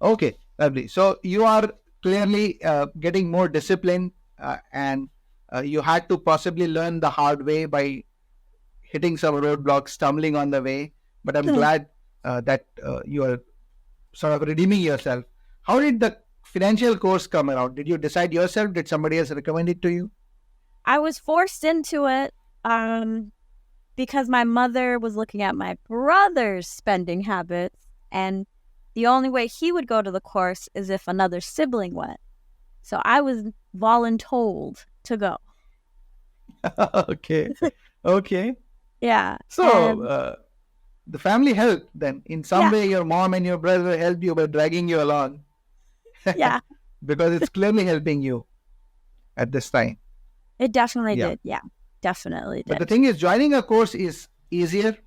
Okay, lovely. So you are clearly getting more disciplined, and you had to possibly learn the hard way by hitting some roadblocks, stumbling on the way. But I'm glad that you are sort of redeeming yourself. How did the financial course come around? Did you decide yourself? Did somebody else recommend it to you? I was forced into it because my mother was looking at my brother's spending habits, and the only way he would go to the course is if another sibling went. So I was voluntold to go. Okay. Yeah. So the family helped then. In some Yeah. way, your mom and your brother helped you by dragging you along. Yeah. Because it's clearly helping you at this time. It definitely Yeah. did. Yeah, definitely did. But the thing is, joining a course is easier.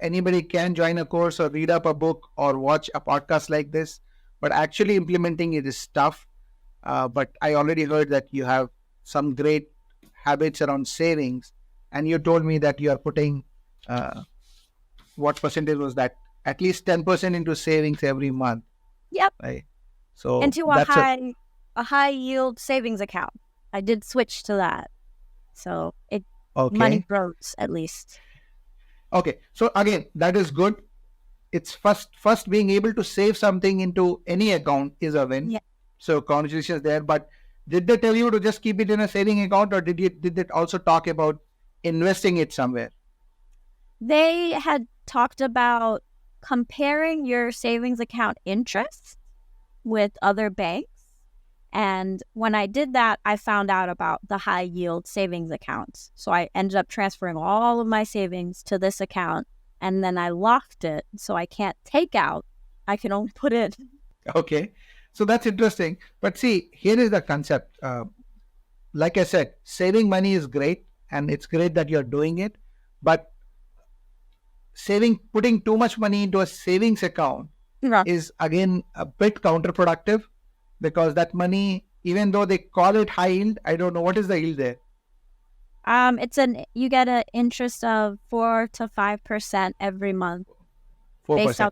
Anybody can join a course or read up a book or watch a podcast like this. But actually implementing it is tough. But I already heard that you have some great habits around savings. And you told me that you are putting, what percentage was that? At least 10% into savings every month. Yep. Right. So Into a high yield savings account. I did switch to that. So money grows at least. Okay. So again, that is good. It's first being able to save something into any account is a win. Yeah. So congratulations there. But did they tell you to just keep it in a saving account, or did it also talk about investing it somewhere? They had talked about comparing your savings account interest with other banks. And when I did that, I found out about the high yield savings accounts. So I ended up transferring all of my savings to this account, and then I locked it so I can't take out. I can only put in. Okay. So that's interesting. But see, here is the concept. Like I said, saving money is great, and it's great that you're doing it. But putting too much money into a savings account is again a bit counterproductive, because that money, even though they call it high yield, I don't know what is the yield there. You get an interest of 4 to 5% every month. 4%.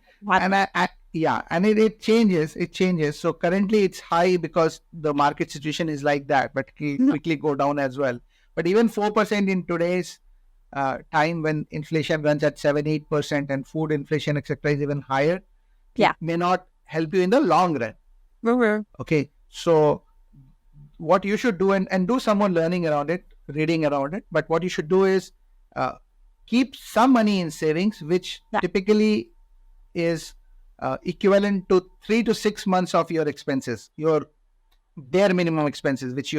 And it changes. It changes. So currently it's high because the market situation is like that, but it will quickly go down as well. But even 4% in today's time, when inflation runs at 7-8% and food inflation, etc., is even higher, it may not help you in the long run. Okay. So what you should do, and do some more learning around it, reading around it, but what you should do is keep some money in savings, which typically is equivalent to 3 to 6 months of your expenses, your bare minimum expenses, which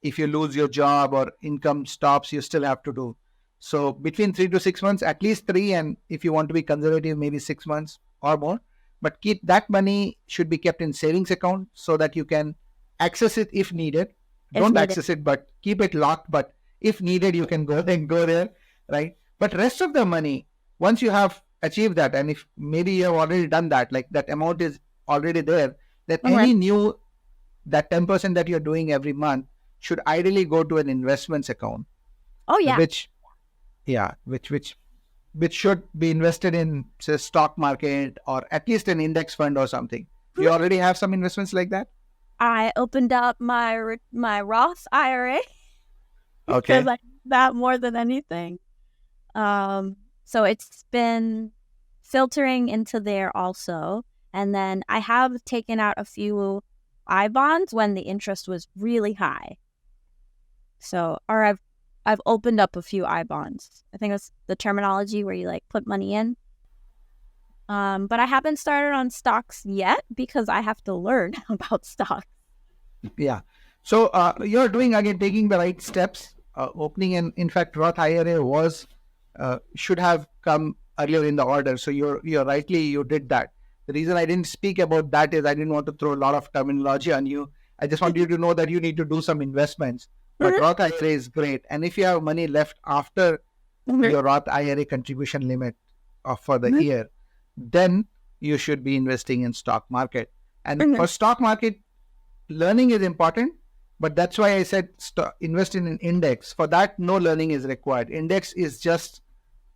if you lose your job or income stops, you still have to do. So between 3 to 6 months, at least 3, and if you want to be conservative, maybe 6 months or more. But keep that money should be kept in savings account so that you can access it if needed. Don't access it, but keep it locked. But if needed, you can go there, right? But rest of the money, once you have achieved that, and if maybe you have already done that, like that amount is already there, then that 10% that you're doing every month should ideally go to an investments account. Oh yeah. Which should be invested in, say, stock market or at least an index fund or something. Do you already have some investments like that? I opened up my Roth IRA. Okay. Because I need that more than anything. So it's been filtering into there also. And then I have taken out a few I bonds when the interest was really high. So, or I've opened up a few I bonds. I think that's the terminology where you put money in. But I haven't started on stocks yet because I have to learn about stocks. Yeah. So you're taking the right steps. Opening in fact, Roth IRA should have come earlier in the order. So you did that. The reason I didn't speak about that is I didn't want to throw a lot of terminology on you. I just want you to know that you need to do some investments. But Roth IRA is great. And if you have money left after your Roth IRA contribution limit for the year, then you should be investing in stock market. And for stock market, learning is important. But that's why I said invest in an index. For that, no learning is required. Index is just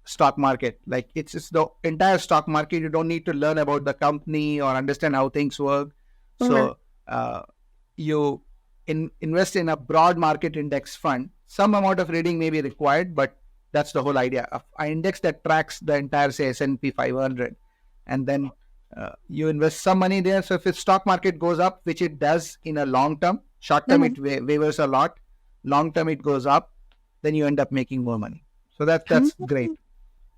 stock market. Like it's the entire stock market. You don't need to learn about the company or understand how things work. Mhm. So you invest in a broad market index fund. Some amount of reading may be required, but that's the whole idea. An index that tracks the entire, say, S&P 500, and then you invest some money there. So if the stock market goes up, which it does in a long term, short term it Mhm. wavers a lot, long term it goes up, then you end up making more money. So that's great.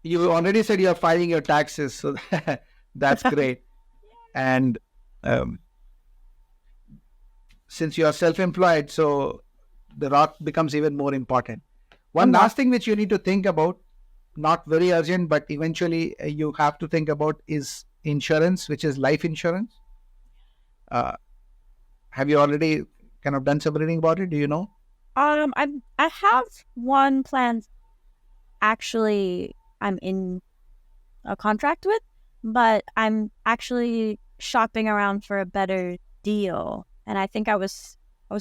You already said you're filing your taxes, so that's great. And um, since you are self-employed, so the rock becomes even more important. One Yeah. last thing which you need to think about, not very urgent, but eventually you have to think about is insurance, which is life insurance. Uh, have you already kind of done some reading about it? Do you know? I have one plan. Actually, I'm in a contract with, but I'm actually shopping around for a better deal. And I think I was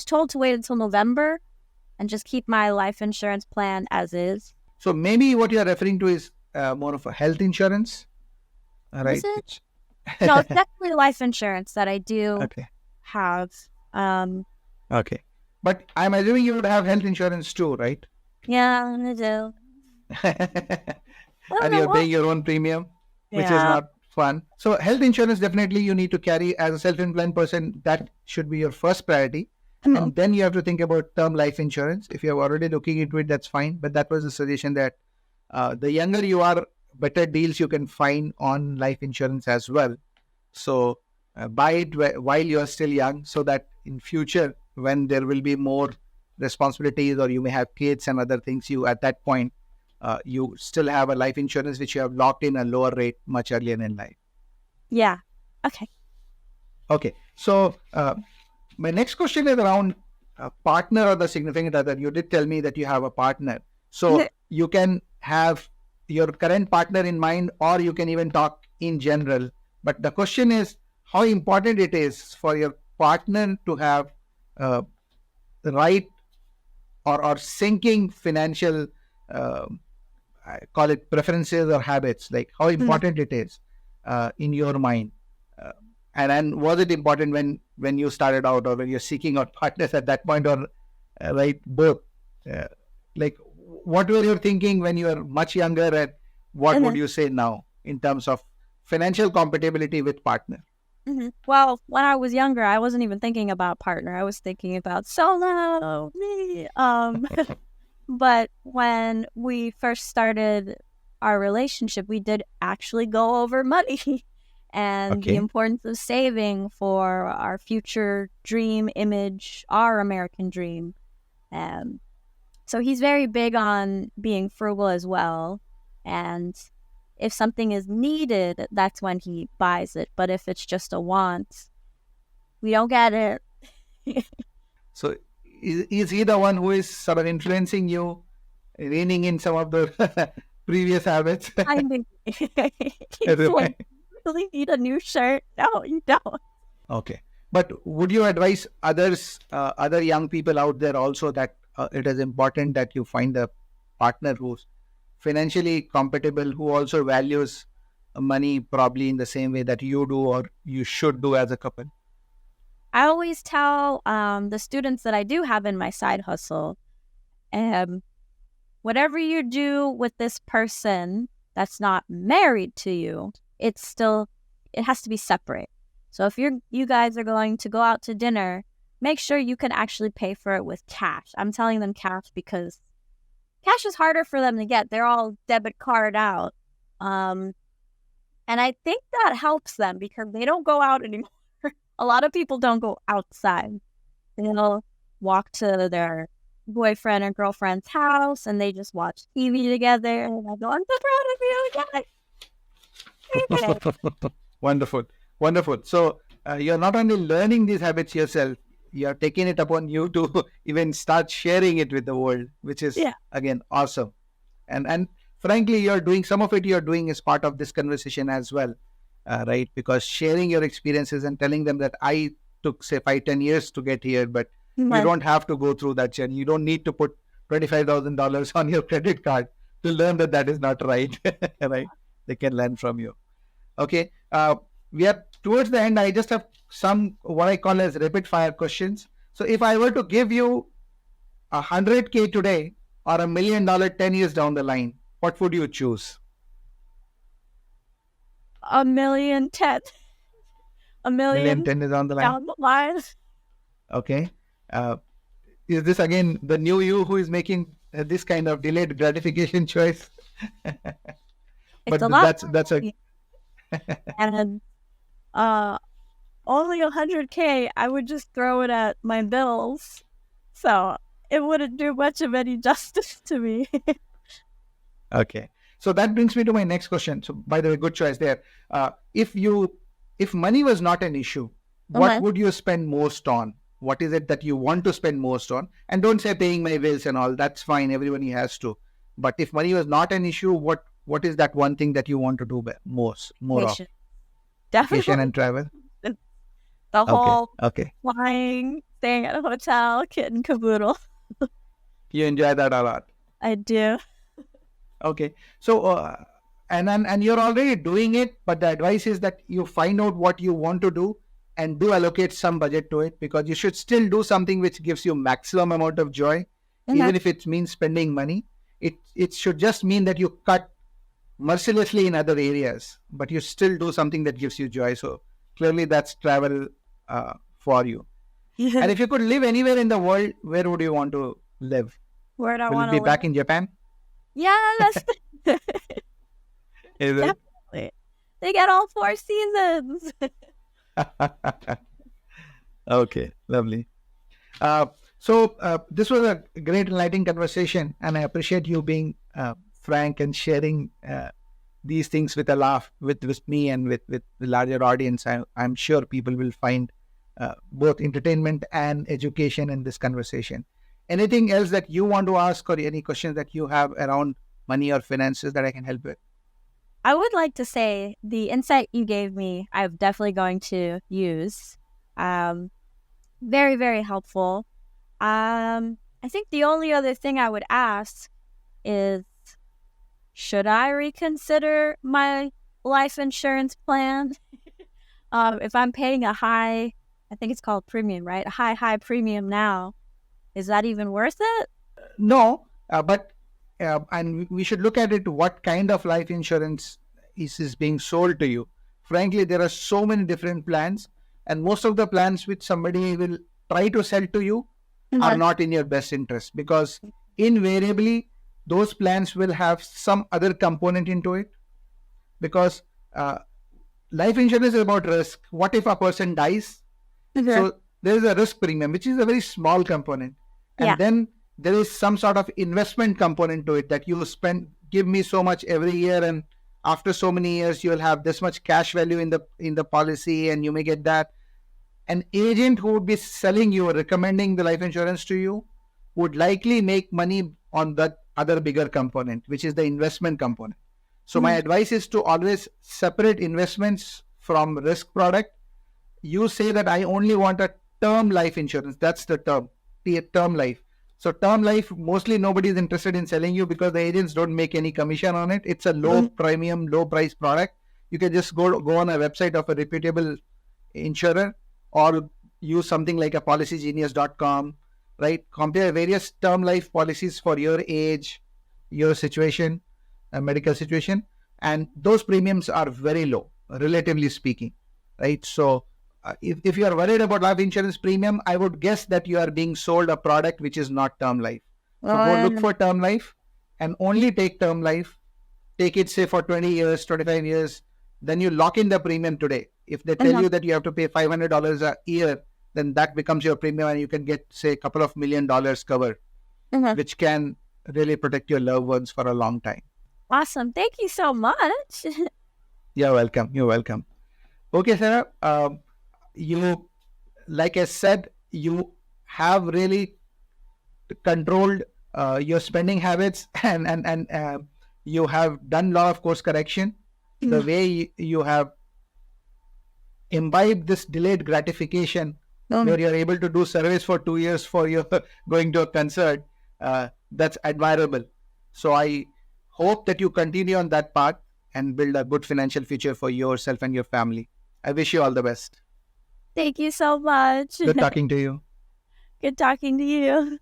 told to wait until November and just keep my life insurance plan as is. So maybe what you are referring to is more of a health insurance, Is right? it? Which No, it's definitely life insurance that I do okay, have. okay. But I'm assuming you would have health insurance too, right? Yeah, I do. I don't And know you're what. paying your own premium, which is Yeah. not fun. So health insurance definitely you need to carry as a self-employed person. That should be your first priority. Mhm. And then you have to think about term life insurance. If you're already looking into it, that's fine. But that was a suggestion that the younger you are, better deals you can find on life insurance as well. So buy it while you are still young, so that in future when there will be more responsibilities or you may have kids and other things, you at that point you still have a life insurance which you have locked in a lower rate much earlier in life. Yeah. Okay. Okay, so my next question is around a partner or the significant other. You did tell me that you have a partner, so you can have your current partner in mind, or you can even talk in general. But the question is how important it is for your partner to have uh, the right or sinking financial, uh, I call it preferences or habits, like how Mhm. important it is in your mind. Uh, and was it important when you started out or when you're seeking out partners at that point, or right, both? Uh, like, what were you thinking when you were much younger, and what would Mhm. you say now in terms of financial compatibility with partner? Mhm. Well, when I was younger, I wasn't even thinking about partner. I was thinking about solo me. But when we first started our relationship, we did actually go over money and the Okay. importance of saving for our future dream image, our American dream. Um, so he's very big on being frugal as well. And if something is needed, that's when he buys it. But if it's just a want, we don't get it. So is he the one who is sort of influencing you, reining in some of the previous habits? I mean, he's like, really need a new shirt? No, you don't. Okay. But would you advise others, other young people out there also, that it is important that you find a partner who's financially compatible, who also values money probably in the same way that you do or you should do as a couple? I always tell the students that I do have in my side hustle, um, whatever you do with this person that's not married to you, it has to be separate. So if you guys are going to go out to dinner, make sure you can actually pay for it with cash. I'm telling them cash because cash is harder for them to get. They're all debit card out. Um, and I think that helps them because they don't go out anymore. A lot of people don't go outside. They'll walk to their boyfriend or girlfriend's house and they just watch TV together. And I go, I'm so proud of you. Yes. Wonderful. Wonderful. So you're not only learning these habits yourself, you're taking it upon you to even start sharing it with the world, which is Yeah. again awesome. And frankly, you're doing some of it, you're doing as part of this conversation as well, right? Because sharing your experiences and telling them that I took, say, 5-10 years to get here, but You don't have to go through that journey. You don't need to put $25,000 on your credit card to learn that that is not right. Right? They can learn from you. Okay. We are towards the end. I just have some what I call as rapid fire questions. So if I were to give you 100K today or $1 million 10 years down the line, what would you choose? $1 million, 10. $1 million 10 is on the line. down the line. Okay. Is this again the new you who is making this kind of delayed gratification choice? It's a lot. That's a And only 100K, I would just throw it at my bills. So it wouldn't do much of any justice to me. okay. So that brings me to my next question. So by the way, good choice there. If money was not an issue, what would you spend most on? What is it that you want to spend most on? And don't say paying my bills and all. That's fine. Everybody has to. But if money was not an issue, what is that one thing that you want to do more of? Definitely. Vacation and travel. The whole okay. flying, staying at a hotel, kit and caboodle. You enjoy that a lot. I do. Okay. So, and you're already doing it, but the advice is that you find out what you want to do and do allocate some budget to it, because you should still do something which gives you maximum amount of joy, even if it means spending money. It should just mean that you cut mercilessly in other areas, but you still do something that gives you joy. So clearly that's travel for you. And if you could live anywhere in the world, where would you want to live? Where do I want to live? Be back in Japan? Yeah, that's Is it? definitely. They get all 4 seasons. Okay, lovely. So this was a great enlightening conversation, and I appreciate you being frank and sharing these things with a laugh with me and with the larger audience. I'm sure people will find both entertainment and education in this conversation. Anything else that you want to ask, or any questions that you have around money or finances that I can help with? I would like to say the insight you gave me, I'm definitely going to use. Very, very helpful. I think the only other thing I would ask is, should I reconsider my life insurance plan? If I'm paying a high, I think it's called premium, right? A high premium now. Is that even worth it? No, but and we should look at it, what kind of life insurance is being sold to you. Frankly, there are so many different plans, and most of the plans which somebody will try to sell to you are not in your best interest, because invariably those plans will have some other component into it, because life insurance is about risk. What if a person dies? So there is a risk premium, which is a very small component. And then there is some sort of investment component to it, that you give me so much every year, and after so many years you will have this much cash value in the policy, and you may get that. An agent who would be selling you or recommending the life insurance to you would likely make money on that other bigger component, which is the investment component. So my advice is to always separate investments from risk product. You say that I only want a term life insurance. That's the term life. So term life, mostly nobody is interested in selling you, because the agents don't make any commission on it. It's a low premium, low price product. You can just go on a website of a reputable insurer, or use something like a policygenius.com, right? Compare various term life policies for your age, your situation, medical situation, and those premiums are very low, relatively speaking, right? So if you are worried about life insurance premium, I would guess that you are being sold a product which is not term life. So go look for term life, and only take term life. Take it, say, for 20 years, 25 years. Then you lock in the premium today. If they tell you that you have to pay $500 a year, then that becomes your premium, and you can get, say, a couple of $1 million covered, which can really protect your loved ones for a long time. Awesome. Thank you so much. You're welcome. You're welcome. Okay, Sarah. You, like I said, you have really controlled your spending habits, and you have done a lot of course correction. The way you have imbibed this delayed gratification where you're able to do service for 2 years for your going to a concert. That's admirable. So I hope that you continue on that path and build a good financial future for yourself and your family. I wish you all the best. Thank you so much. Good talking to you. Good talking to you.